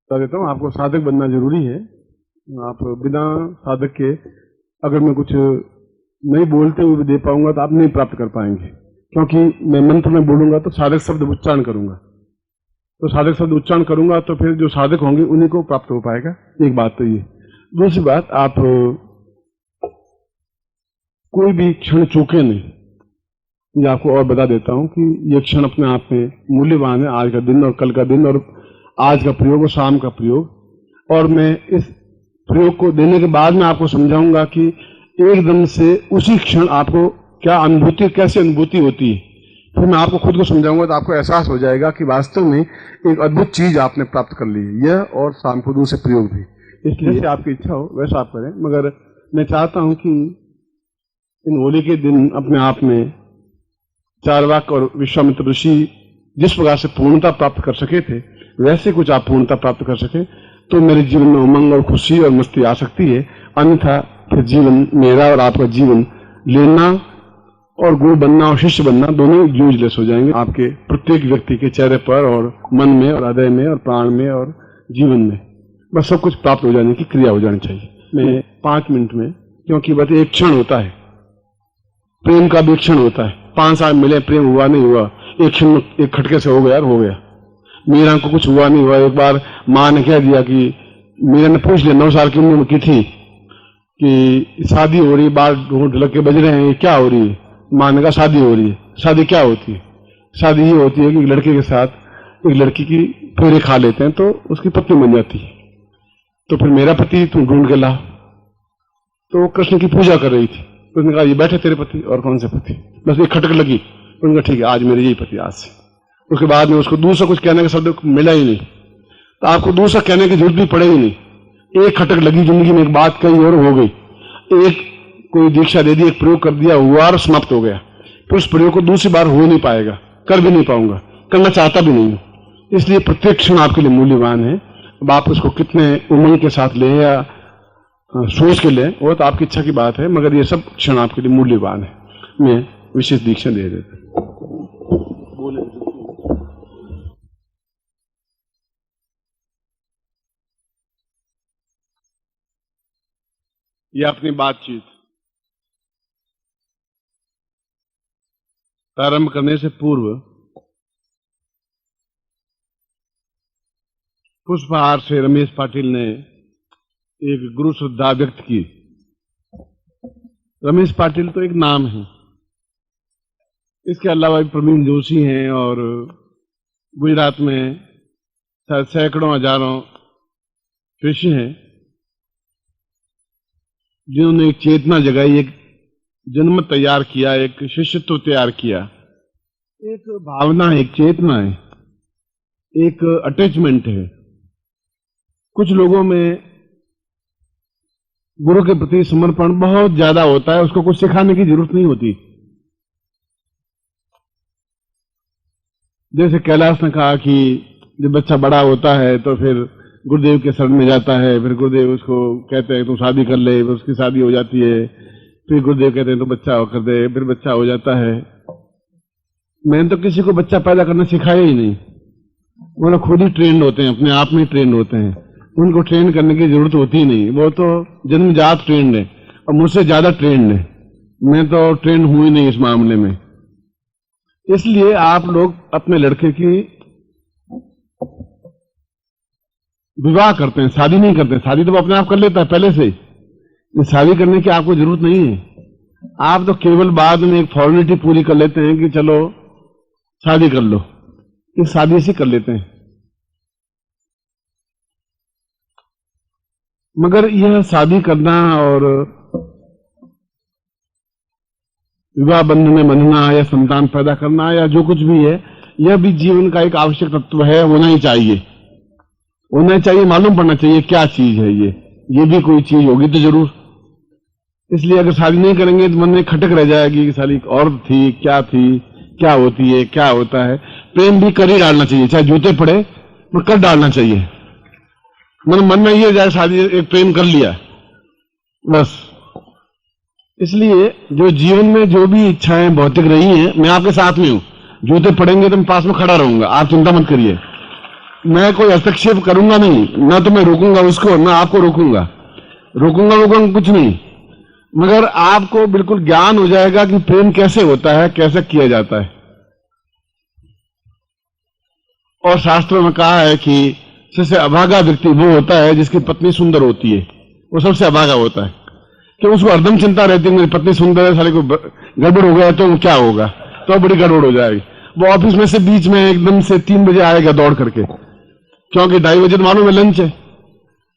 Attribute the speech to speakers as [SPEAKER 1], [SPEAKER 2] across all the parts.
[SPEAKER 1] बता देता हूँ, आपको साधक बनना जरूरी है। आप बिना साधक के अगर मैं कुछ नहीं बोलते हुए भी दे पाऊंगा तो आप नहीं प्राप्त कर पाएंगे, क्योंकि मैं मंत्र में बोलूंगा तो साधक शब्द उच्चारण करूंगा, तो साधक शब्द उच्चारण करूंगा तो फिर जो साधक होंगे उन्हीं को प्राप्त हो पाएगा। एक बात तो ये। दूसरी बात, आप कोई भी क्षण चूके नहीं। ये आपको और बता देता हूं कि ये क्षण अपने आप में मूल्यवान है, आज का दिन और कल का दिन और आज का प्रयोग और शाम का प्रयोग। और मैं इस प्रयोग को देने के बाद में आपको समझाऊंगा कि एकदम से उसी क्षण आपको क्या अनुभूति, कैसे अनुभूति होती है। फिर मैं आपको खुद को समझाऊंगा तो आपको एहसास हो जाएगा कि वास्तव में एक अद्भुत चीज आपने प्राप्त कर ली है, यह और शाम को दूसरे प्रयोग भी। इसलिए आपकी इच्छा हो वैसा आप करें, मगर मैं चाहता हूं कि इन होली के दिन अपने आप में चार्वाक और विश्वामित्र ऋषि जिस प्रकार से पूर्णता प्राप्त कर सके थे वैसे कुछ आप पूर्णता प्राप्त कर सके तो मेरे जीवन में उमंग और खुशी और मस्ती आ सकती है। अन्यथा फिर जीवन, मेरा और आपका जीवन, लेना और गुरु बनना और शिष्य बनना दोनों यूजलेस हो जाएंगे आपके प्रत्येक व्यक्ति के चेहरे पर और मन में और हृदय में और प्राण में और जीवन में। बस सब कुछ प्राप्त हो जाने की क्रिया हो जानी चाहिए। मैं 5 मिनट में, क्योंकि बस एक क्षण होता है, प्रेम का भी क्षण होता है। 5 साल मिले, प्रेम हुआ नहीं हुआ, एक क्षण, एक खटके से हो गया, हो गया। मीरा को कुछ हुआ नहीं हुआ। एक बार माँ ने कह दिया कि मीरा ने पूछ लिया 9 साल की उम्र में की थी कि शादी हो रही, बाल ढोल के बज रहे हैं, ये क्या हो रही है? माँ ने कहा शादी हो रही है। शादी क्या होती है? शादी ये होती है कि एक लड़के के साथ एक लड़की की फेरे खा लेते हैं तो उसकी पत्नी बन जाती है। तो फिर मेरा पति तुम ढूंढ के ला। तो कृष्ण की पूजा कर रही थी, तो उसने कहा ये बैठे तेरे पति। और कौन से पति? बस एक खटक लगी। उन्होंने कहा ठीक है, आज मेरे यही पति, आज से। उसके बाद में उसको दूसरा कुछ कहने का शब्द मिला ही नहीं, तो आपको दूसरा कहने की जरूरत भी पड़ेगी नहीं। एक खटक लगी जिंदगी में, एक बात कही और हो गई। एक कोई दीक्षा दे दी, एक प्रयोग कर दिया, हुआ और समाप्त हो गया। तो उस प्रयोग को दूसरी बार हो नहीं पाएगा, कर भी नहीं पाऊंगा, करना चाहता भी नहीं हूं। इसलिए प्रत्येक क्षण आपके लिए मूल्यवान है। अब आप उसको कितने उमंग के साथ लें या सोच के लें वो तो आपकी इच्छा की बात है, मगर ये सब क्षण आपके लिए मूल्यवान है। मैं विशेष दीक्षा दे देता हूं। ये अपनी बातचीत प्रारंभ करने से पूर्व पुष्पहार से रमेश पाटिल ने एक गुरु श्रद्धा व्यक्त की। रमेश पाटिल तो एक नाम है, इसके अलावा भी प्रवीण जोशी हैं और गुजरात में शायद सैकड़ों हजारों शिष्य हैं जिन्होंने एक चेतना जगाई, एक जनमत तैयार किया, एक शिष्यत्व तैयार किया। एक भावना है, एक चेतना है, एक अटैचमेंट है। कुछ लोगों में गुरु के प्रति समर्पण बहुत ज्यादा होता है, उसको कुछ सिखाने की जरूरत नहीं होती। जैसे कैलाश ने कहा कि जब बच्चा बड़ा होता है तो फिर गुरुदेव के शरण में जाता है, फिर गुरुदेव उसको कहते हैं तू शादी कर ले, उसकी शादी हो जाती है। फिर गुरुदेव कहते हैं तो बच्चा कर दे, फिर बच्चा हो जाता है। मैंने तो किसी को बच्चा पैदा करना सिखाया ही नहीं, वो लोग खुद ही ट्रेंड होते हैं, अपने आप में ही ट्रेंड होते हैं, उनको ट्रेन करने की जरूरत होती ही नहीं। वो तो जन्मजात ट्रेंड है और मुझसे ज्यादा ट्रेंड है। मैं तो ट्रेंड हूं ही नहीं इस मामले में। इसलिए आप लोग अपने लड़के की विवाह करते हैं, शादी नहीं करते। शादी तो वो अपने आप कर लेता है पहले से, शादी करने की आपको जरूरत नहीं है। आप तो केवल बाद में एक फॉर्मेलिटी पूरी कर लेते हैं कि चलो शादी कर लो, इस शादी से कर लेते हैं। मगर यह शादी करना और विवाह बंधन में बंधना या संतान पैदा करना या जो कुछ भी है, यह भी जीवन का एक आवश्यक तत्व है, होना ही चाहिए। होना चाहिए, मालूम पड़ना चाहिए क्या चीज है ये भी कोई चीज होगी तो जरूर। इसलिए अगर शादी नहीं करेंगे तो मन में खटक रह जाएगी कि साली और थी, क्या होती है, क्या होता है। प्रेम भी कर ही डालना चाहिए, चाहे जूते पड़े तो कर डालना चाहिए। मन में ये जाए शादी एक प्रेम कर लिया बस। इसलिए जो जीवन में जो भी इच्छाएं भौतिक रही हैं, मैं आपके साथ में हूं। जूते पड़ेंगे तो मैं पास में खड़ा रहूंगा, आप चिंता मत करिए। मैं कोई हस्तक्षेप करूंगा नहीं, ना तो मैं रोकूंगा उसको, ना आपको रोकूंगा कुछ नहीं, मगर आपको बिल्कुल ज्ञान हो जाएगा कि प्रेम कैसे होता है, कैसे किया जाता है। और शास्त्रों में कहा है कि सबसे अभागा व्यक्ति वो होता है जिसकी पत्नी सुंदर होती है, वो सबसे अभागा होता है। कि उसको हरदम चिंता रहती है मेरी पत्नी सुंदर है, साले को गड़बड़ हो गया तो क्या होगा, तो बड़ी गड़बड़ हो जाएगी। वो ऑफिस में से बीच में एकदम से 3 बजे आएगा दौड़ करके, क्योंकि 2:30 बजे तो मालूम है लंच है,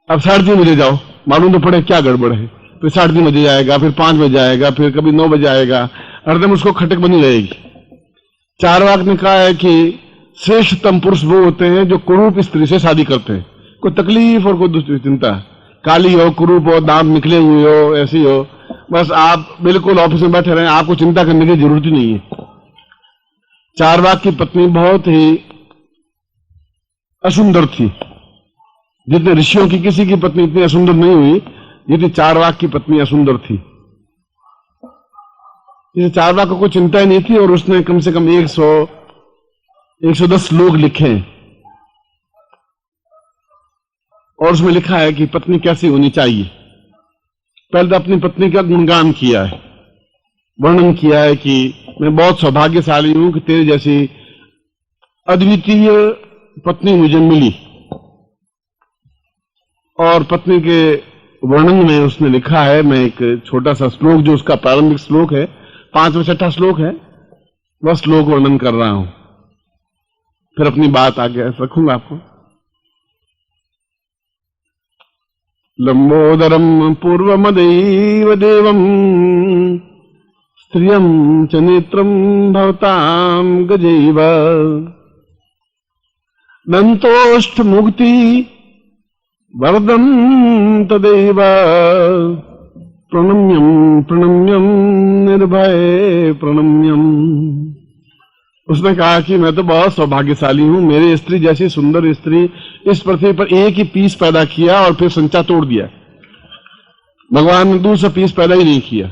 [SPEAKER 1] अब 3:30 बजे जाओ, मालूम तो पड़े क्या गड़बड़ है, फिर 3:30 बजे जाएगा, फिर 5 बजे आएगा, फिर कभी 9 बजे आएगा, हरदम उसको खटक बनी रहेगी। चारवाक ने कहा है कि श्रेष्ठतम पुरुष वो होते हैं जो कुरूप स्त्री से शादी करते हैं। कोई तकलीफ और कोई दूसरी चिंता, काली हो, कुरूप हो, दांत निकले हुए हो, ऐसी हो, बस आप बिल्कुल ऑफिस में बैठे रहे, आपको चिंता करने की जरूरत ही नहीं है। चारवाक की पत्नी बहुत ही असुंदर थी, जितने ऋषियों की किसी की पत्नी इतनी असुंदर नहीं हुई जितनी चारवाक की पत्नी असुंदर थी। इसे चारवाक को कोई चिंता ही नहीं थी, और उसने कम से कम 110 श्लोक लिखे, और उसमें लिखा है कि पत्नी कैसी होनी चाहिए। पहले तो अपनी पत्नी का गुणगान किया है, वर्णन किया है कि मैं बहुत सौभाग्यशाली हूं कि तेरे जैसी अद्वितीय पत्नी मुझे मिली। और पत्नी के वर्णन में उसने लिखा है, मैं एक छोटा सा श्लोक जो उसका प्रारंभिक श्लोक है, 5वां 6वां श्लोक है, वह श्लोक वर्णन कर रहा हूं, फिर अपनी बात आगे रखूंगा आपको। लंबोदरम पूर्वमदैव देवम स्त्रियं च नेत्रं भवतां गजैव दन्तोष्ठमुक्ति वरदं तदैव प्रणम्यं निर्भय प्रणम्यम। उसने कहा कि मैं तो बहुत सौभाग्यशाली हूं, मेरी स्त्री जैसी सुंदर स्त्री इस पृथ्वी पर एक ही पीस पैदा किया और फिर संचा तोड़ दिया। भगवान ने दूसरा पीस पैदा ही नहीं किया,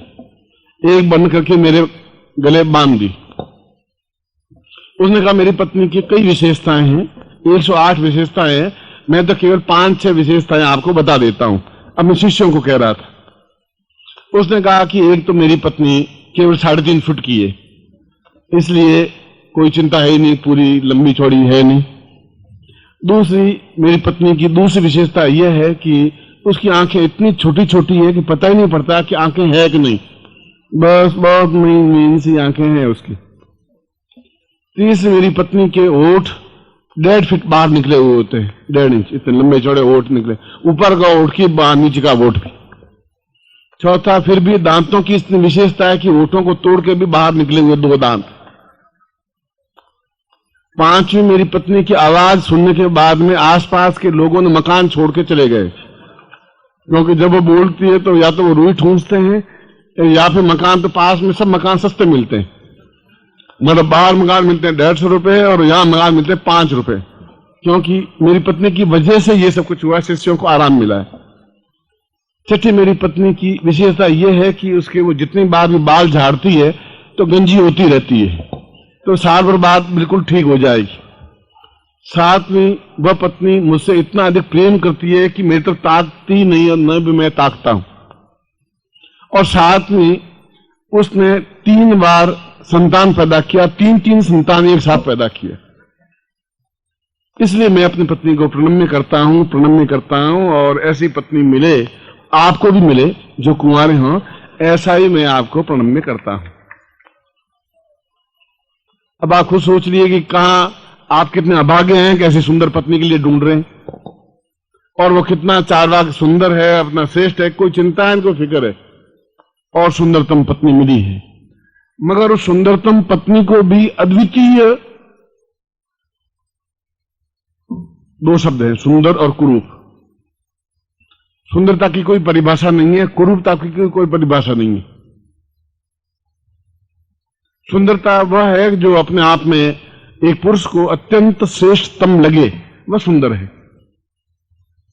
[SPEAKER 1] एक बन करके मेरे गले बांध दी। उसने कहा मेरी पत्नी की कई विशेषताएं हैं, 108 विशेषताएं हैं, मैं तो केवल 5-6 विशेषताएं आपको बता देता हूं। अब मैं शिष्यों को कह रहा था, उसने कहा कि एक तो मेरी पत्नी केवल 3.5 फुट की है, इसलिए कोई चिंता है ही नहीं, पूरी लंबी चौड़ी है नहीं। दूसरी, मेरी पत्नी की दूसरी विशेषता यह है कि उसकी आंखें इतनी छोटी छोटी है कि पता ही नहीं पड़ता कि आंखें हैं कि नहीं, बस बहुत मीन सी आंखें हैं उसकी। तीसरी, मेरी पत्नी के होठ 1.5 फीट बाहर निकले हुए होते हैं, 1.5 इंच इतने लंबे चौड़े होठ निकले, ऊपर का होठ की नीचे का होठ भी। चौथा, फिर भी दांतों की इतनी विशेषता है कि होठों को तोड़ के भी बाहर निकले हुए 2 दांत। पांचवी, मेरी पत्नी की आवाज सुनने के बाद में आसपास के लोगों ने मकान छोड़ के चले गए, क्योंकि जब वो बोलती है तो या तो वो रुई ठूंसते हैं या फिर मकान तो पास में सब मकान सस्ते मिलते हैं, मतलब बाहर मकान मिलते हैं 150 रुपए और यहां मकान मिलते हैं 5 रुपए, क्योंकि मेरी पत्नी की वजह से ये सब कुछ हुआ, शिष्यों को आराम मिला है। छठी, मेरी पत्नी की विशेषता यह है कि उसके वो जितनी बार भी बाल झाड़ती है तो गंजी होती रहती है, तो साल भर बाद बिल्कुल ठीक हो जाएगी। सातवीं, वह पत्नी मुझसे इतना अधिक प्रेम करती है कि मेरी तरफ ताकती नहीं और न भी मैं ताकता हूं। और सातवीं, उसने 3 बार संतान पैदा किया, 3 संतान एक साथ पैदा किया। इसलिए मैं अपनी पत्नी को प्रणम्य करता हूं, और ऐसी पत्नी मिले, आपको भी मिले जो कुंवारे हों, ऐसा ही मैं आपको प्रणम्य करता हूं। अब आप खुद सोच लिए कि कहां आप कितने अभागे हैं, कैसी सुंदर पत्नी के लिए ढूंढ रहे हैं, और वो कितना चारवाक सुंदर है, अपना श्रेष्ठ है, कोई चिंता है, इनको फिक्र है, और सुंदरतम पत्नी मिली है। मगर उस सुंदरतम पत्नी को भी अद्वितीय 2 शब्द हैं, सुंदर और कुरूप। सुंदरता की कोई परिभाषा नहीं है, कुरूपता की कोई परिभाषा नहीं है। सुंदरता वह है जो अपने आप में एक पुरुष को अत्यंत श्रेष्ठतम लगे, वह सुंदर है।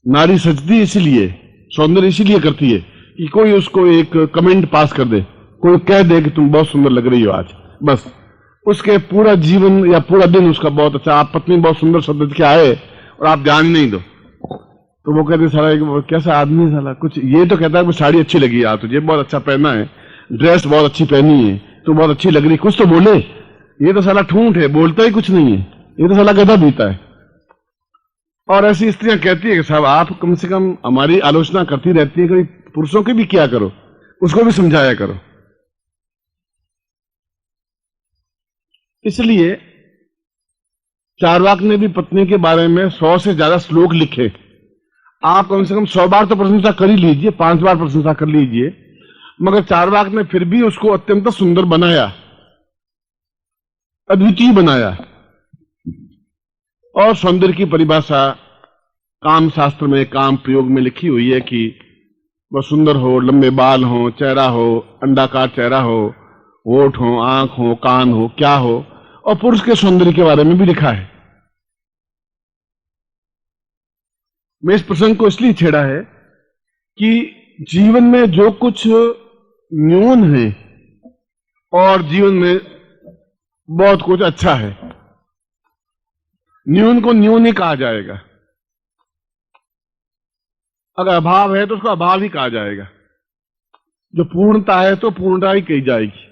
[SPEAKER 1] नारी सजती इसीलिए, सौंदर्य इसीलिए करती है कि कोई उसको एक कमेंट पास कर दे, कोई कह दे कि तुम बहुत सुंदर लग रही हो आज, बस उसके पूरा जीवन या पूरा दिन उसका बहुत अच्छा, आप पत्नी बहुत सुंदर शब्द के आए और आप ध्यान ही नहीं दो, तो वो कहते साला एक कैसा आदमी है साला, कुछ ये तो कहता है कि साड़ी अच्छी लगी यार तुझे, बहुत अच्छा पहना है, ड्रेस बहुत अच्छी पहनी है, तो बहुत अच्छी लग रही, कुछ तो बोले। ये तो साला ठूंठ है, बोलता ही कुछ नहीं है, ये तो साला गधा बीता है। और ऐसी स्त्रियां कहती है कि साहब आप कम से कम हमारी आलोचना करती रहती है, कभी पुरुषों की भी किया करो, उसको भी समझाया करो। इसलिए चार्वाक ने भी पत्नी के बारे में 100 से ज्यादा श्लोक लिखे। आप कम से कम 100 बार तो प्रशंसा कर ही लीजिए, 5 बार प्रशंसा कर लीजिए, मगर चार्वाक ने फिर भी उसको अत्यंत सुंदर बनाया, अद्वितीय बनाया। और सौंदर्य की परिभाषा काम शास्त्र में, काम प्रयोग में लिखी हुई है कि वह सुंदर हो, लंबे बाल हो, चेहरा हो, अंडाकार चेहरा हो, होठ हो, आंख हो, कान हो, क्या हो। और पुरुष के सौंदर्य के बारे में भी लिखा है। मैं इस प्रसंग को इसलिए छेड़ा है कि जीवन में जो कुछ न्यून है और जीवन में बहुत कुछ अच्छा है, न्यून को न्यून ही कहा जाएगा। अगर अभाव है तो उसको अभाव ही कहा जाएगा। जो पूर्णता है तो पूर्णता ही कही जाएगी।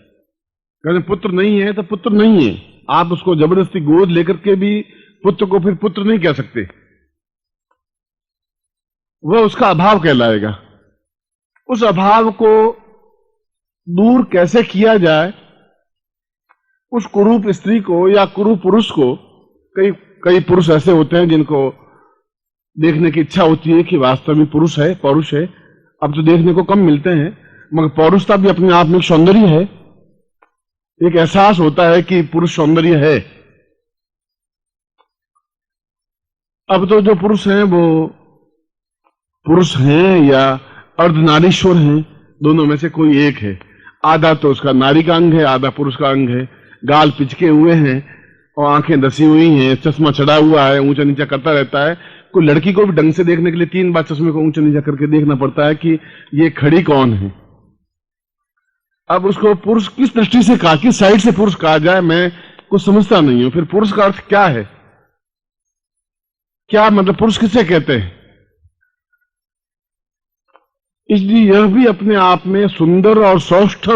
[SPEAKER 1] कहते पुत्र नहीं है तो पुत्र नहीं है। आप उसको जबरदस्ती गोद लेकर के भी पुत्र को फिर पुत्र नहीं कह सकते, वह उसका अभाव कहलाएगा। उस अभाव को दूर कैसे किया जाए, उस कुरूप स्त्री को या कुरूप पुरुष को, कई पुरुष ऐसे होते हैं जिनको देखने की इच्छा होती है कि वास्तव में पुरुष है, पौरुष है। अब तो देखने को कम मिलते हैं, मगर पौरुषता भी अपने आप में एक सौंदर्य है। एक एहसास होता है कि पुरुष सौंदर्य है। अब तो जो पुरुष हैं वो पुरुष हैं या अर्धनारीश्वर हैं, दोनों में से कोई एक है। आधा तो उसका नारी का अंग है, आधा पुरुष का अंग है। गाल पिचके हुए हैं और आंखें दसी हुई हैं, चश्मा चढ़ा हुआ है, ऊंचा नीचा करता रहता है। कोई लड़की को भी ढंग से देखने के लिए 3 बार चश्मे को ऊंचा नीचा करके देखना पड़ता है कि ये खड़ी कौन है। अब उसको पुरुष किस दृष्टि से कहा, किस साइड से पुरुष कहा जाए, मैं कुछ समझता नहीं हूं। फिर पुरुष का अर्थ क्या है, क्या मतलब पुरुष किसे कहते हैं? इसलिए यह भी अपने आप में सुंदर और सौष्ठ,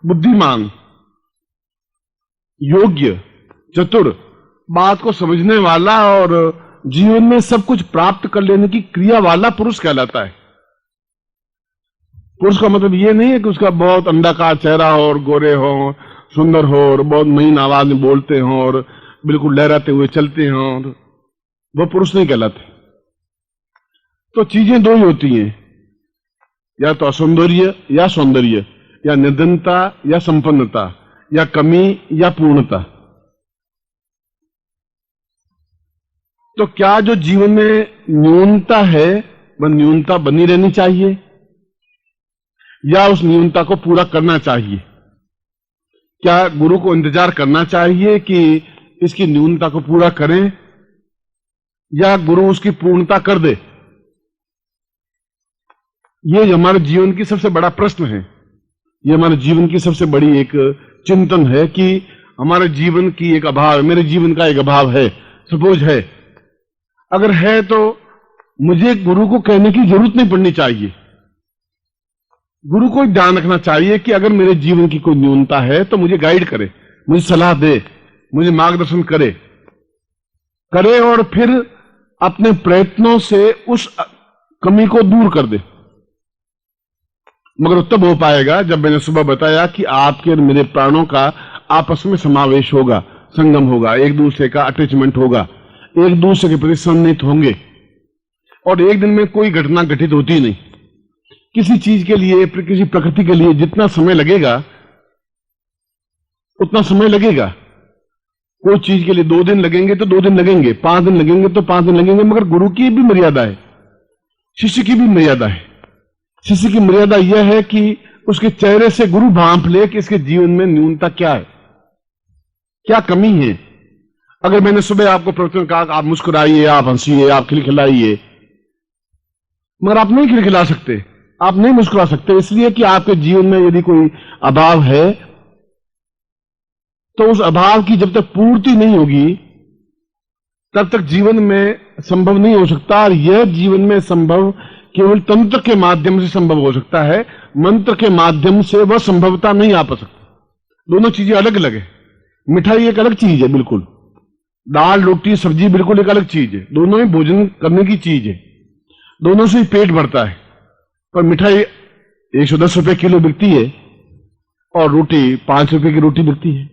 [SPEAKER 1] बुद्धिमान, योग्य, चतुर, बात को समझने वाला और जीवन में सब कुछ प्राप्त कर लेने की क्रिया वाला पुरुष कहलाता है। पुरुष का मतलब यह नहीं है कि उसका बहुत अंडाकार चेहरा हो और गोरे हो, सुंदर हो और बहुत महीन आवाज में बोलते हो और बिल्कुल लहराते हुए चलते हो, वह पुरुष नहीं कहलाते। तो चीजें दो ही होती हैं, या तो असौंदर्य या सौंदर्य, या निर्धनता या संपन्नता, या कमी या पूर्णता। तो क्या जो जीवन में न्यूनता है वह न्यूनता बनी रहनी चाहिए या उस न्यूनता को पूरा करना चाहिए? क्या गुरु को इंतजार करना चाहिए कि इसकी न्यूनता को पूरा करें या गुरु उसकी पूर्णता कर दे? ये हमारे जीवन की सबसे बड़ा प्रश्न है। ये हमारे जीवन की सबसे बड़ी एक चिंतन है कि हमारे जीवन की एक अभाव है, मेरे जीवन का एक अभाव है, सपोज है। अगर है तो मुझे गुरु को कहने की जरूरत नहीं पड़नी चाहिए। गुरु को ध्यान रखना चाहिए कि अगर मेरे जीवन की कोई न्यूनता है तो मुझे गाइड करे, मुझे सलाह दे, मुझे मार्गदर्शन करे और फिर अपने प्रयत्नों से उस कमी को दूर कर दे। मगर तब हो पाएगा जब मैंने सुबह बताया कि आपके और मेरे प्राणों का आपस में समावेश होगा, संगम होगा, एक दूसरे का अटैचमेंट होगा, एक दूसरे के प्रति सन्निहित होंगे। और एक दिन में कोई घटना घटित होती नहीं। किसी चीज के लिए, किसी प्रकृति के लिए जितना समय लगेगा उतना समय लगेगा। कोई चीज के लिए 2 दिन लगेंगे तो 2 दिन लगेंगे, 5 दिन लगेंगे तो 5 दिन लगेंगे। मगर गुरु की भी मर्यादा है, शिष्य की भी मर्यादा है। शिष्य की मर्यादा यह है कि उसके चेहरे से गुरु भांप ले कि इसके जीवन में न्यूनता क्या है, क्या कमी है। अगर मैंने सुबह आपको प्रवचन कहा आप मुस्कुराइए, आप हंसिए, आप खिलखिलाइए, मगर आप नहीं खिलखिला सकते, आप नहीं मुस्कुरा सकते, इसलिए कि आपके जीवन में यदि कोई अभाव है तो उस अभाव की जब तक पूर्ति नहीं होगी तब तक जीवन में संभव नहीं हो सकता। और यह जीवन में संभव केवल तंत्र के माध्यम से संभव हो सकता है, मंत्र के माध्यम से वह संभवता नहीं आ पा सकती। दोनों चीजें अलग अलग है। मिठाई एक अलग चीज है, बिल्कुल। दाल रोटी सब्जी बिल्कुल एक अलग चीज है। दोनों ही भोजन करने की चीज है, दोनों से ही पेट भरता है। पर मिठाई 110 रुपए किलो बिकती है और रोटी 5 रुपए की रोटी बिकती है।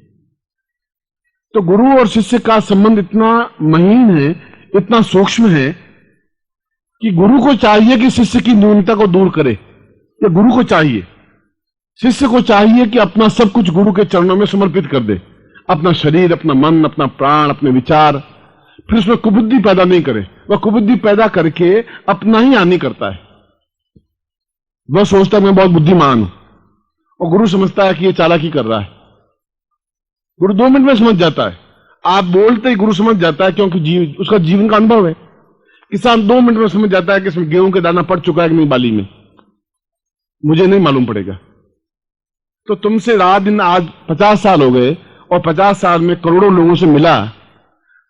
[SPEAKER 1] तो गुरु और शिष्य का संबंध इतना महीन है, इतना सूक्ष्म है कि गुरु को चाहिए कि शिष्य की न्यूनता को दूर करे, या गुरु को चाहिए, शिष्य को चाहिए कि अपना सब कुछ गुरु के चरणों में समर्पित कर दे। अपना शरीर, अपना मन, अपना प्राण, अपने विचार। फिर उसमें कुबुद्धि पैदा नहीं करे। वह कुबुद्धि पैदा करके अपना ही हानि करता है। वह सोचता है मैं बहुत बुद्धिमान हूं, और गुरु समझता है कि यह चालाकी कर रहा है। गुरु 2 मिनट में समझ जाता है। आप बोलते ही गुरु समझ जाता है, क्योंकि उसका जीवन का अनुभव है। किसान 2 मिनट में समझ जाता है कि इसमें गेहूं के दाना पड़ चुका है कि नहीं बाली में, मुझे नहीं मालूम पड़ेगा। तो तुमसे रात दिन आज 50 साल हो गए, और 50 साल में करोड़ों लोगों से मिला,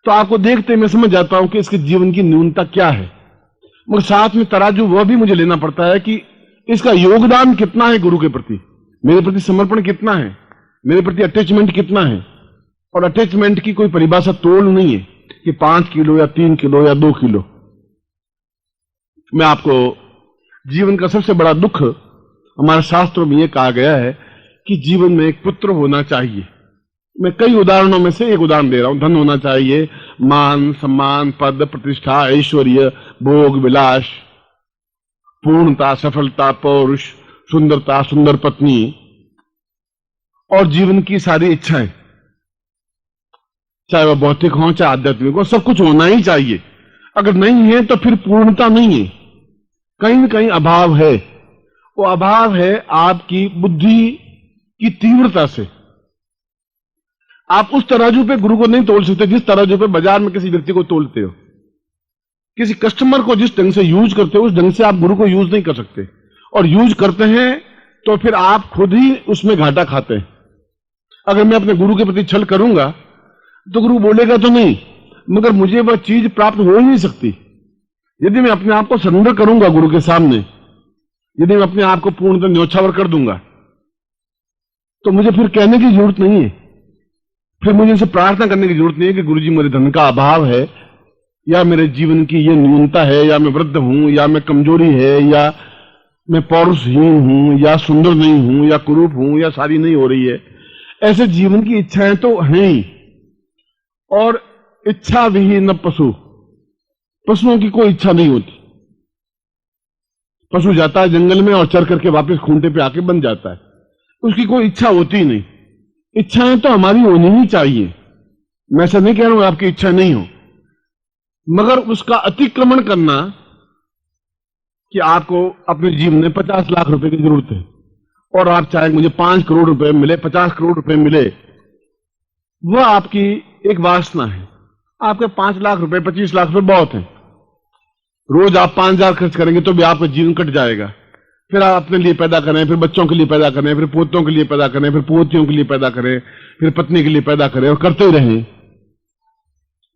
[SPEAKER 1] तो आपको देखते मैं समझ जाता हूं कि इसके जीवन की न्यूनता क्या है। मगर साथ में तराजू वह भी मुझे लेना पड़ता है कि इसका योगदान कितना है गुरु के प्रति, मेरे प्रति समर्पण कितना है, मेरे प्रति अटैचमेंट कितना है। और अटैचमेंट की कोई परिभाषा तोल नहीं है कि 5 किलो या 3 किलो या 2 किलो। मैं आपको जीवन का सबसे बड़ा दुख, हमारे शास्त्रों में यह कहा गया है कि जीवन में एक पुत्र होना चाहिए। मैं कई उदाहरणों में से एक उदाहरण दे रहा हूं। धन होना चाहिए, मान सम्मान, पद प्रतिष्ठा, ऐश्वर्य, भोग विलास, पूर्णता, सफलता, पौरुष, सुंदरता, सुंदर पत्नी, और जीवन की सारी इच्छाएं, चाहे वह भौतिक हो चाहे आध्यात्मिक हो, सब कुछ होना ही चाहिए। अगर नहीं है तो फिर पूर्णता नहीं है, कहीं न कहीं अभाव है। वो अभाव है आपकी बुद्धि की तीव्रता से। आप उस तराजू पे गुरु को नहीं तोल सकते जिस तराजू पे बाजार में किसी व्यक्ति को तोलते हो। किसी कस्टमर को जिस ढंग से यूज करते हो उस ढंग से आप गुरु को यूज नहीं कर सकते, और यूज करते हैं तो फिर आप खुद ही उसमें घाटा खाते हैं। अगर मैं अपने गुरु के प्रति छल करूंगा तो गुरु बोलेगा तो नहीं, मगर मुझे वह चीज प्राप्त हो ही नहीं सकती। यदि मैं अपने आप को सरेंडर करूंगा गुरु के सामने, यदि मैं अपने आप को पूर्णतः न्योछावर कर दूंगा, तो मुझे फिर कहने की जरूरत नहीं है, फिर मुझे इनसे प्रार्थना करने की जरूरत नहीं है कि गुरुजी मेरे धन का अभाव है, या मेरे जीवन की ये न्यूनता है, या मैं वृद्ध हूं, या मैं कमजोरी है, या मैं पौरुषहीन हूं, या सुंदर नहीं हूं, या कुरूप हूं, या शादी नहीं हो रही है। ऐसे जीवन की इच्छाएं तो हैं ही। और इच्छा विहीन पशु, पशुओं की कोई इच्छा नहीं होती। पशु जाता है जंगल में और चर करके वापस खूंटे पे आके बन जाता है, उसकी कोई इच्छा होती ही नहीं। इच्छाएं तो हमारी होनी ही चाहिए, मैं ऐसा नहीं कह रहा हूं आपकी इच्छा नहीं हो, मगर उसका अतिक्रमण करना कि आपको अपने जीवन में 50 लाख रुपए की जरूरत है और आप चाहे मुझे 5 करोड़ रुपए मिले, 50 करोड़ रुपए मिले, वह आपकी एक वासना है। आपके 5 लाख रुपए 25 लाख रुपए बहुत है। रोज आप 5,000 खर्च करेंगे तो भी आपका जीवन कट जाएगा। फिर आप अपने लिए पैदा करें, फिर बच्चों के लिए पैदा करें, फिर पोतों के लिए पैदा करें, फिर पोतियों के लिए पैदा करें, फिर पत्नी के लिए पैदा करें, और करते ही रहें।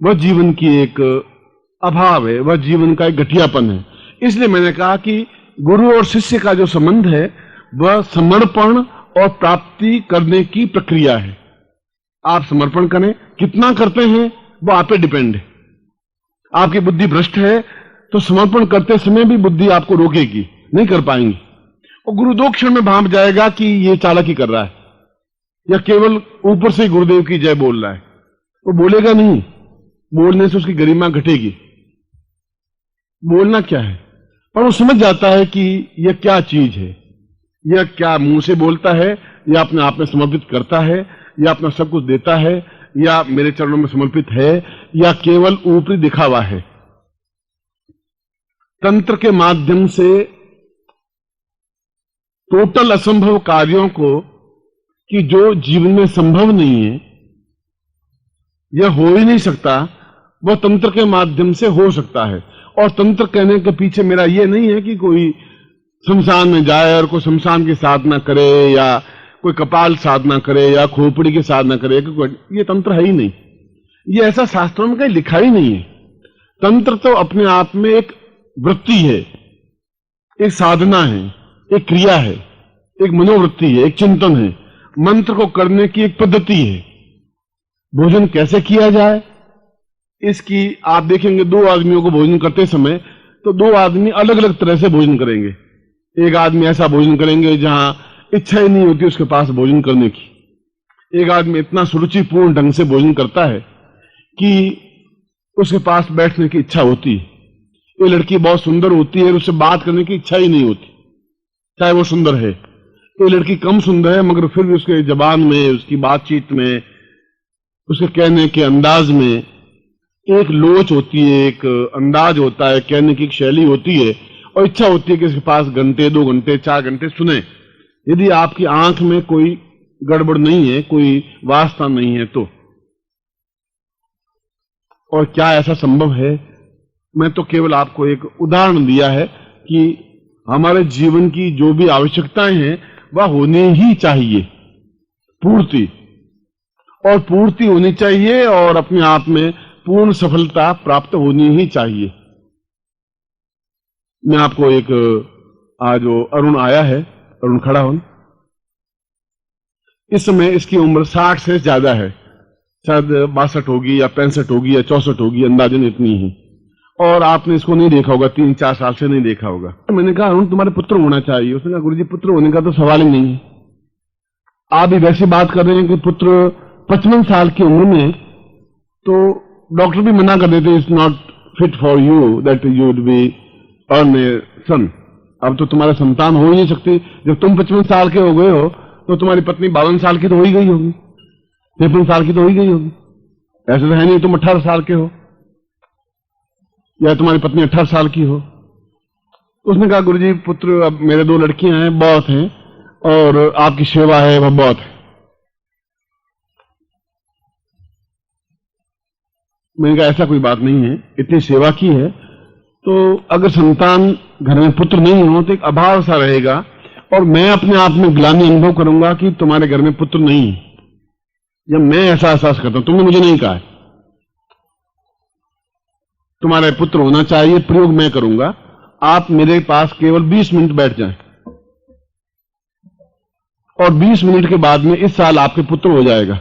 [SPEAKER 1] वह जीवन की एक अभाव है, वह जीवन का एक घटियापन है। इसलिए मैंने कहा कि गुरु और शिष्य का जो संबंध है वह समर्पण और प्राप्ति करने की प्रक्रिया है। आप समर्पण करें, कितना करते हैं वो आप पे डिपेंड है। आपकी बुद्धि भ्रष्ट है तो समर्पण करते समय भी बुद्धि आपको रोकेगी, नहीं कर पाएंगी, और गुरु 2 क्षण में भांप जाएगा कि ये चालाकी कर रहा है या केवल ऊपर से ही गुरुदेव की जय बोल रहा है। वो बोलेगा नहीं, बोलने से उसकी गरिमा घटेगी। बोलना क्या है, पर वो समझ जाता है कि यह क्या चीज है, यह क्या मुंह से बोलता है, या अपने आप में समर्पित करता है, या अपना सब कुछ देता है, या मेरे चरणों में समर्पित है, या केवल ऊपरी दिखावा है। तंत्र के माध्यम से टोटल असंभव कार्यों को, कि जो जीवन में संभव नहीं है, यह हो ही नहीं सकता, वह तंत्र के माध्यम से हो सकता है। और तंत्र कहने के पीछे मेरा यह नहीं है कि कोई शमशान में जाए और कोई शमशान की साधना करे, या कोई कपाल साधना करे, या खोपड़ी की साधना करे, ये तंत्र है ही नहीं। ये ऐसा शास्त्रों में कहीं लिखा ही नहीं है। तंत्र तो अपने आप में एक वृत्ति है, एक साधना है, एक क्रिया है, एक मनोवृत्ति है, एक चिंतन है। मंत्र को करने की एक पद्धति है। भोजन कैसे किया जाए इसकी आप देखेंगे, दो आदमियों को भोजन करते समय तो दो आदमी अलग अलग तरह से भोजन करेंगे। एक आदमी ऐसा भोजन करेंगे जहां इच्छा ही नहीं होती उसके पास भोजन करने की। एक आदमी इतना सुरुचिपूर्ण ढंग से भोजन करता है कि उसके पास बैठने की इच्छा होती है। ये लड़की बहुत सुंदर होती है, उससे बात करने की इच्छा ही नहीं होती, चाहे वो सुंदर है। ये लड़की कम सुंदर है मगर फिर भी उसके जबान में, उसकी बातचीत में, उसके कहने के अंदाज में एक लोच होती है, एक अंदाज होता है, कहने की एक शैली होती है और इच्छा होती है कि इसके पास घंटे, 2 घंटे, 4 घंटे सुने। यदि आपकी आंख में कोई गड़बड़ नहीं है, कोई वास्ता नहीं है तो। और क्या ऐसा संभव है? मैं तो केवल आपको एक उदाहरण दिया है कि हमारे जीवन की जो भी आवश्यकताएं हैं वह होनी ही चाहिए, पूर्ति, और पूर्ति होनी चाहिए और अपने आप में पूर्ण सफलता प्राप्त होनी ही चाहिए। मैं आपको एक, आज वो अरुण आया है, अरुण खड़ा हो, इस समय इसकी उम्र 60 से ज्यादा है, शायद 62 होगी या 65 होगी या 64 होगी, अंदाजन इतनी है। और आपने इसको नहीं देखा होगा, 3-4 साल से नहीं देखा होगा। मैंने कहा अरुण तुम्हारे पुत्र होना चाहिए। उसने कहा गुरुजी पुत्र होने का तो सवाल ही नहीं है। आप भी वैसी बात कर रहे हैं कि पुत्र 55 साल की उम्र में, तो डॉक्टर भी मना कर देते, it's not fit for you that you would be earn a son. अब तो तुम्हारा संतान हो ही नहीं सकती। जब तुम 55 साल के हो गए हो तो तुम्हारी पत्नी 52 साल की तो हो ही गई होगी, 53 साल की तो हो ही गई होगी। ऐसे तो है नहीं तुम 18 साल के हो या तुम्हारी पत्नी 18 साल की हो। उसने कहा गुरुजी पुत्र, अब मेरे 2 लड़कियां हैं, बहुत हैं, और आपकी सेवा है वह बहुत है। मैंने कहा ऐसा कोई बात नहीं है, इतनी सेवा की है तो अगर संतान घर में पुत्र नहीं हो तो एक अभाव सा रहेगा, और मैं अपने आप में ग्लानि अनुभव करूंगा कि तुम्हारे घर में पुत्र नहीं है, या मैं ऐसा एहसास करता हूं। तुमने मुझे नहीं कहा है तुम्हारे पुत्र होना चाहिए, प्रयोग मैं करूंगा। आप मेरे पास केवल 20 मिनट बैठ जाएं और 20 मिनट के बाद में इस साल आपके पुत्र हो जाएगा।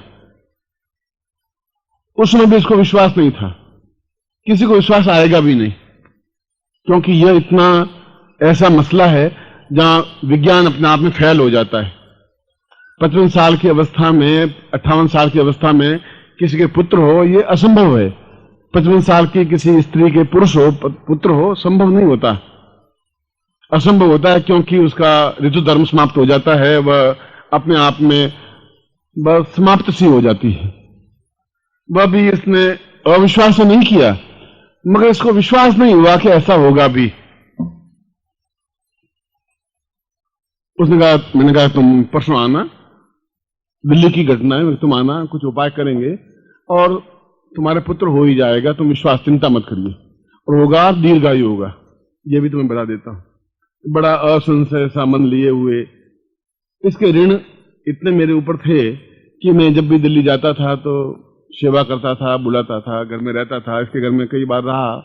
[SPEAKER 1] उसमें भी इसको विश्वास नहीं था, किसी को विश्वास आएगा भी नहीं, क्योंकि यह इतना ऐसा मसला है जहां विज्ञान अपने आप में फेल हो जाता है। 55 साल की अवस्था में, 58 साल की अवस्था में किसी के पुत्र हो, यह असंभव है। 55 साल की किसी स्त्री के पुरुष हो, पुत्र हो, संभव नहीं होता, असंभव होता है, क्योंकि उसका ऋतु धर्म समाप्त हो जाता है, वह अपने आप में बस समाप्त सी हो जाती है। वह भी इसने अविश्वास से नहीं किया, मगर इसको विश्वास नहीं हुआ कि ऐसा होगा भी। उसने कहा, मैंने कहा तुम परसों आना, दिल्ली की घटना है, तुम आना, कुछ उपाय करेंगे और तुम्हारे पुत्र हो ही जाएगा, तुम विश्वास चिंता मत करिए, और होगा, दीर्घायु होगा, यह भी तुम्हें बता देता हूं। बड़ा असंशय सा मन लिए हुए, इसके ऋण इतने मेरे ऊपर थे कि मैं जब भी दिल्ली जाता था तो सेवा करता था, बुलाता था, घर में रहता था, इसके घर में कई बार रहा।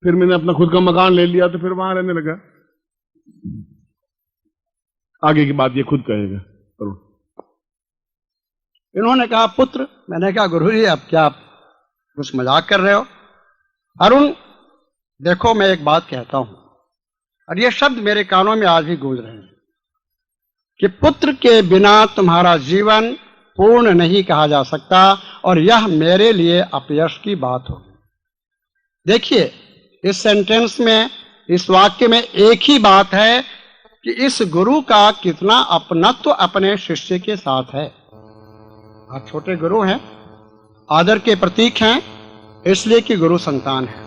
[SPEAKER 1] फिर मैंने अपना खुद का मकान ले लिया तो फिर वहां रहने लगा। आगे की बात ये खुद कहेगा।
[SPEAKER 2] इन्होंने कहा पुत्र। मैंने कहा गुरुजी अब क्या आप कुछ मजाक कर रहे हो? अरुण देखो मैं एक बात कहता हूं, और ये शब्द मेरे कानों में आज भी गूंज रहे हैं कि पुत्र के बिना तुम्हारा जीवन पूर्ण नहीं कहा जा सकता, और यह मेरे लिए अपयश की बात होगी। देखिए इस सेंटेंस में, इस वाक्य में एक ही बात है कि इस गुरु का कितना अपनत्व अपने शिष्य के साथ है। आप छोटे गुरु हैं, आदर के प्रतीक हैं, इसलिए कि गुरु संतान है।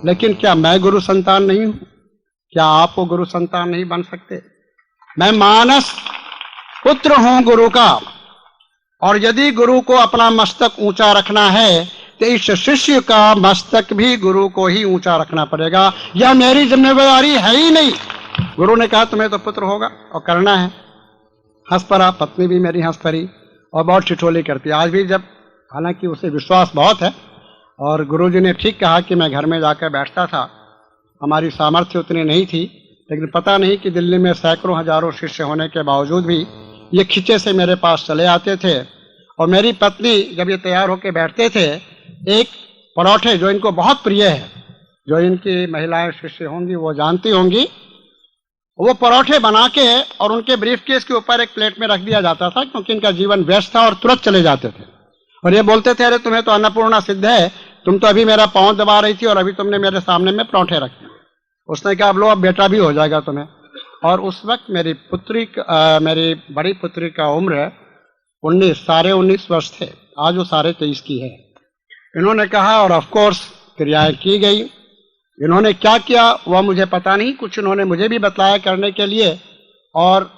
[SPEAKER 2] लेकिन क्या मैं गुरु संतान नहीं हूं? क्या आप वो गुरु संतान नहीं बन सकते? मैं मानस पुत्र हूं गुरु का, और यदि गुरु को अपना मस्तक ऊंचा रखना है तो इस शिष्य का मस्तक भी गुरु को ही ऊंचा रखना पड़ेगा। यह मेरी जिम्मेदारी है ही नहीं। गुरु ने कहा तुम्हें तो पुत्र होगा और करना है। हंस पड़ा, पत्नी भी मेरी हंस पड़ी और बहुत ठिठोली करती है। आज भी जब हालांकि उसे विश्वास बहुत है और गुरुजी ने ठीक कहा कि मैं घर में जाकर बैठता था। हमारी सामर्थ्य उतनी नहीं थी, लेकिन पता नहीं कि दिल्ली में सैकड़ों हजारों शिष्य होने के बावजूद भी ये खिंचे से मेरे पास चले आते थे। और मेरी पत्नी जब ये तैयार होकर बैठते थे, एक पराठे जो इनको बहुत प्रिय है, जो इनकी महिलाएं शिष्य होंगी वो जानती होंगी, वो पराठे बना के और उनके ब्रीफकेस के ऊपर एक प्लेट में रख दिया जाता था, क्योंकि इनका जीवन व्यस्त था और तुरंत चले जाते थे। और ये बोलते थे, अरे तुम्हें तो अन्नपूर्णा सिद्ध है, तुम तो अभी मेरा पाँव दबा रही थी और अभी तुमने मेरे सामने में पराठे रखे। उसने कहा, अब लो, अब बेटा भी हो जाएगा तुम्हें। और उस वक्त मेरी बड़ी पुत्री का उम्र 19 वर्ष थे। आज वो 23.5 की है। इन्होंने कहा और ऑफ कोर्स क्रियाएं की गई। इन्होंने क्या किया वह मुझे पता नहीं, कुछ इन्होंने मुझे भी बतलाया करने के लिए, और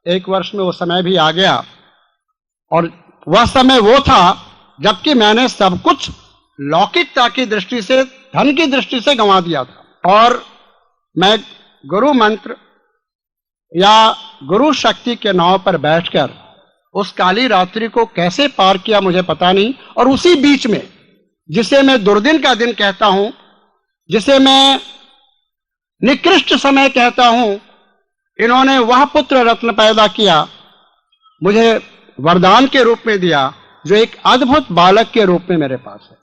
[SPEAKER 2] 1 वर्ष में वो समय भी आ गया। और वह समय वो था जबकि मैंने सब कुछ लौकिकता की दृष्टि से, धन की दृष्टि से गंवा दिया था। और मैं गुरु मंत्र या गुरु शक्ति के नाव पर बैठकर उस काली रात्रि को कैसे पार किया मुझे पता नहीं। और उसी बीच में, जिसे मैं दुर्दिन का दिन कहता हूं, जिसे मैं निकृष्ट समय कहता हूं, इन्होंने वह पुत्र रत्न पैदा किया, मुझे वरदान के रूप में दिया, जो एक अद्भुत बालक के रूप में मेरे पास है।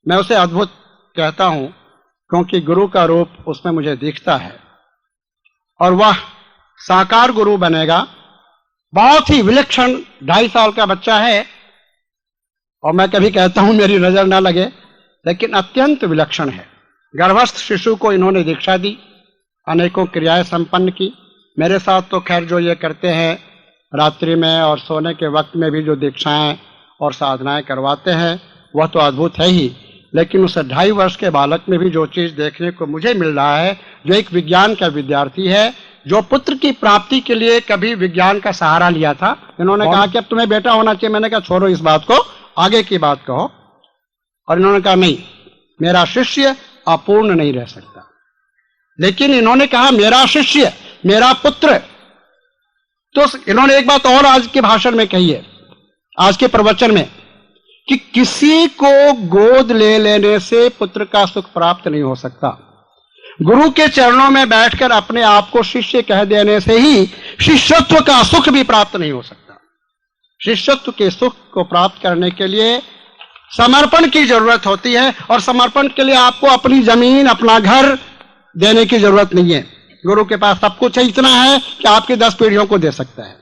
[SPEAKER 2] मैं उसे अद्भुत कहता हूं क्योंकि गुरु का रूप उसमें मुझे दिखता है। और वह साकार गुरु बनेगा। बहुत ही विलक्षण 2.5 साल का बच्चा है, और मैं कभी कहता हूं मेरी नजर ना लगे, लेकिन अत्यंत विलक्षण है। गर्भस्थ शिशु को इन्होंने दीक्षा दी, अनेकों क्रियाएं संपन्न की। मेरे साथ तो खैर जो ये करते हैं रात्रि में और सोने के वक्त में भी जो दीक्षाएं और साधनाएं करवाते हैं, वह तो अद्भुत है ही, लेकिन उस 2.5 वर्ष के बालक में भी जो चीज देखने को मुझे मिल रहा है, जो एक विज्ञान का विद्यार्थी है, जो पुत्र की प्राप्ति के लिए कभी विज्ञान का सहारा लिया था। इन्होंने कहा कि अब तुम्हें बेटा होना चाहिए। मैंने कहा छोड़ो इस बात को, आगे की बात कहो। और इन्होंने कहा नहीं, मेरा शिष्य अपूर्ण नहीं रह सकता। लेकिन इन्होंने कहा मेरा शिष्य, मेरा पुत्र। तो इन्होंने एक बात और आज के भाषण में कही है, आज के प्रवचन में, कि किसी को गोद ले लेने से पुत्र का सुख प्राप्त नहीं हो सकता। गुरु के चरणों में बैठकर अपने आप को शिष्य कह देने से ही शिष्यत्व का सुख भी प्राप्त नहीं हो सकता। शिष्यत्व के सुख को प्राप्त करने के लिए समर्पण की जरूरत होती है, और समर्पण के लिए आपको अपनी जमीन, अपना घर देने की जरूरत नहीं है। गुरु के पास सब कुछ है, इतना है कि आपकी 10 पीढ़ियों को दे सकता है।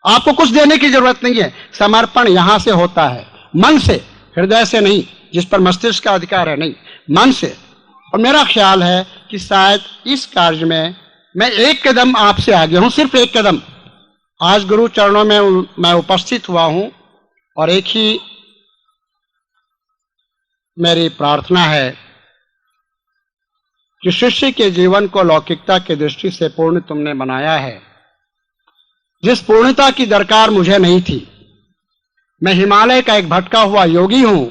[SPEAKER 2] आपको कुछ देने की जरूरत नहीं है। समर्पण यहां से होता है, मन से, हृदय से नहीं, जिस पर मस्तिष्क का अधिकार है, नहीं, मन से। और मेरा ख्याल है कि शायद इस कार्य में मैं एक कदम आपसे आगे हूं, सिर्फ एक कदम। आज गुरु चरणों में मैं उपस्थित हुआ हूं, और एक ही मेरी प्रार्थना है कि शिष्य के जीवन को लौकिकता की दृष्टि से पूर्ण तुमने बनाया है, जिस पूर्णता की दरकार मुझे नहीं थी। मैं हिमालय का एक भटका हुआ योगी हूं,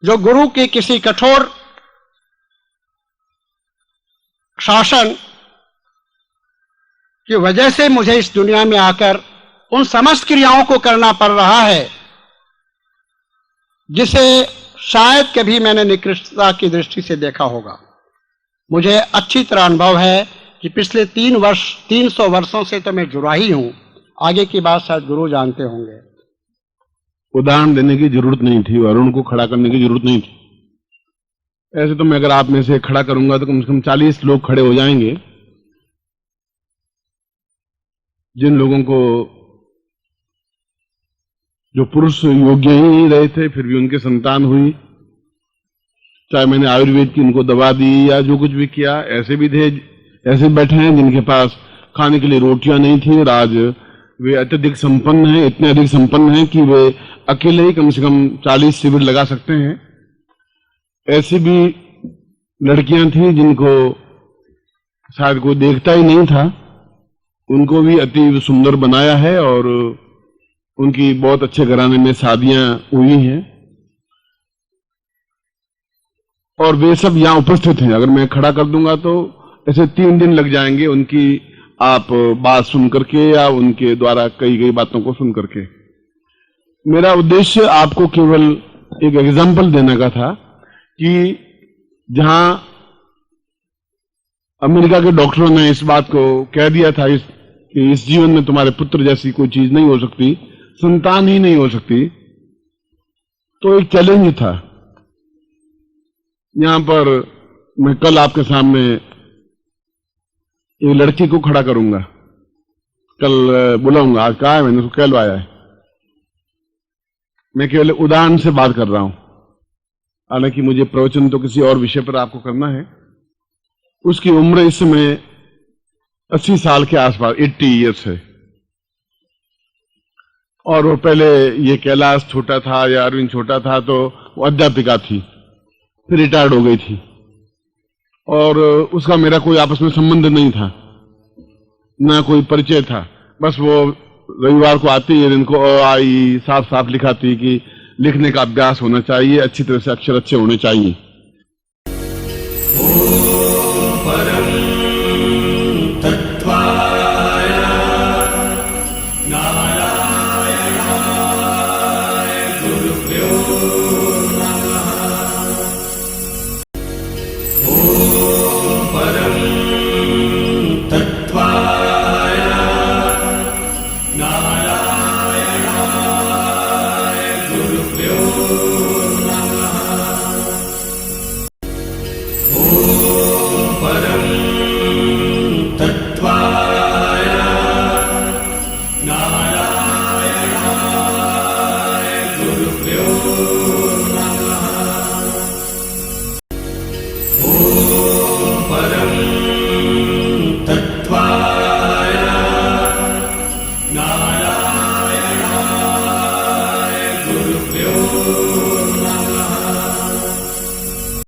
[SPEAKER 2] जो गुरु के किसी कठोर शासन की वजह से मुझे इस दुनिया में आकर उन समस्त क्रियाओं को करना पड़ रहा है, जिसे शायद कभी मैंने निकृष्टता की दृष्टि से देखा होगा। मुझे अच्छी तरह अनुभव है कि पिछले 300 वर्षों से तो मैं जुड़ा ही हूं। आगे की बात शायद गुरु जानते होंगे।
[SPEAKER 1] उदाहरण देने की जरूरत नहीं थी, अरुण को खड़ा करने की जरूरत नहीं थी। ऐसे तो मैं अगर आप में से खड़ा करूंगा तो कम से कम 40 लोग खड़े हो जाएंगे, जिन लोगों को, जो पुरुष योग्य ही नहीं रहे थे फिर भी उनके संतान हुई। चाहे मैंने आयुर्वेद की उनको दवा दी या जो कुछ भी किया, ऐसे भी थे, ऐसे बैठे हैं जिनके पास खाने के लिए रोटियां नहीं थी, और आज वे अत्यधिक संपन्न हैं, इतने अधिक संपन्न हैं कि वे अकेले ही कम से कम 40 शिविर लगा सकते हैं। ऐसी भी लड़कियां थी जिनको शायद कोई देखता ही नहीं था, उनको भी अति सुंदर बनाया है, और उनकी बहुत अच्छे घराने में शादियां हुई हैं, और वे सब यहां उपस्थित हैं। अगर मैं खड़ा कर दूंगा तो ऐसे 3 दिन लग जाएंगे उनकी आप बात सुन करके या उनके द्वारा कही गई बातों को सुन करके। मेरा उद्देश्य आपको केवल एक एग्जाम्पल देने का था कि जहां अमेरिका के डॉक्टरों ने इस बात को कह दिया था कि इस जीवन में तुम्हारे पुत्र जैसी कोई चीज नहीं हो सकती, संतान ही नहीं हो सकती, तो एक चैलेंज था। यहां पर मैं कल आपके सामने एक लड़की को खड़ा करूंगा, कल बुलाऊंगा। आज कहा है मैंने, उसको कल आया है। मैं केवल उदाहरण से बात कर रहा हूं, हालांकि मुझे प्रवचन तो किसी और विषय पर आपको करना है। उसकी उम्र इस समय 80 साल के आसपास, 80 ईयर्स है। और वो पहले ये कैलाश छोटा था या अरविंद छोटा था तो वो अध्यापिका थी, फिर रिटायर्ड हो गई थी। और उसका मेरा कोई आपस में संबंध नहीं था, ना कोई परिचय था। बस वो रविवार को आती है, इनको आई साफ साफ लिखाती कि लिखने का अभ्यास होना चाहिए, अच्छी तरह से अक्षर अच्छे होने चाहिए।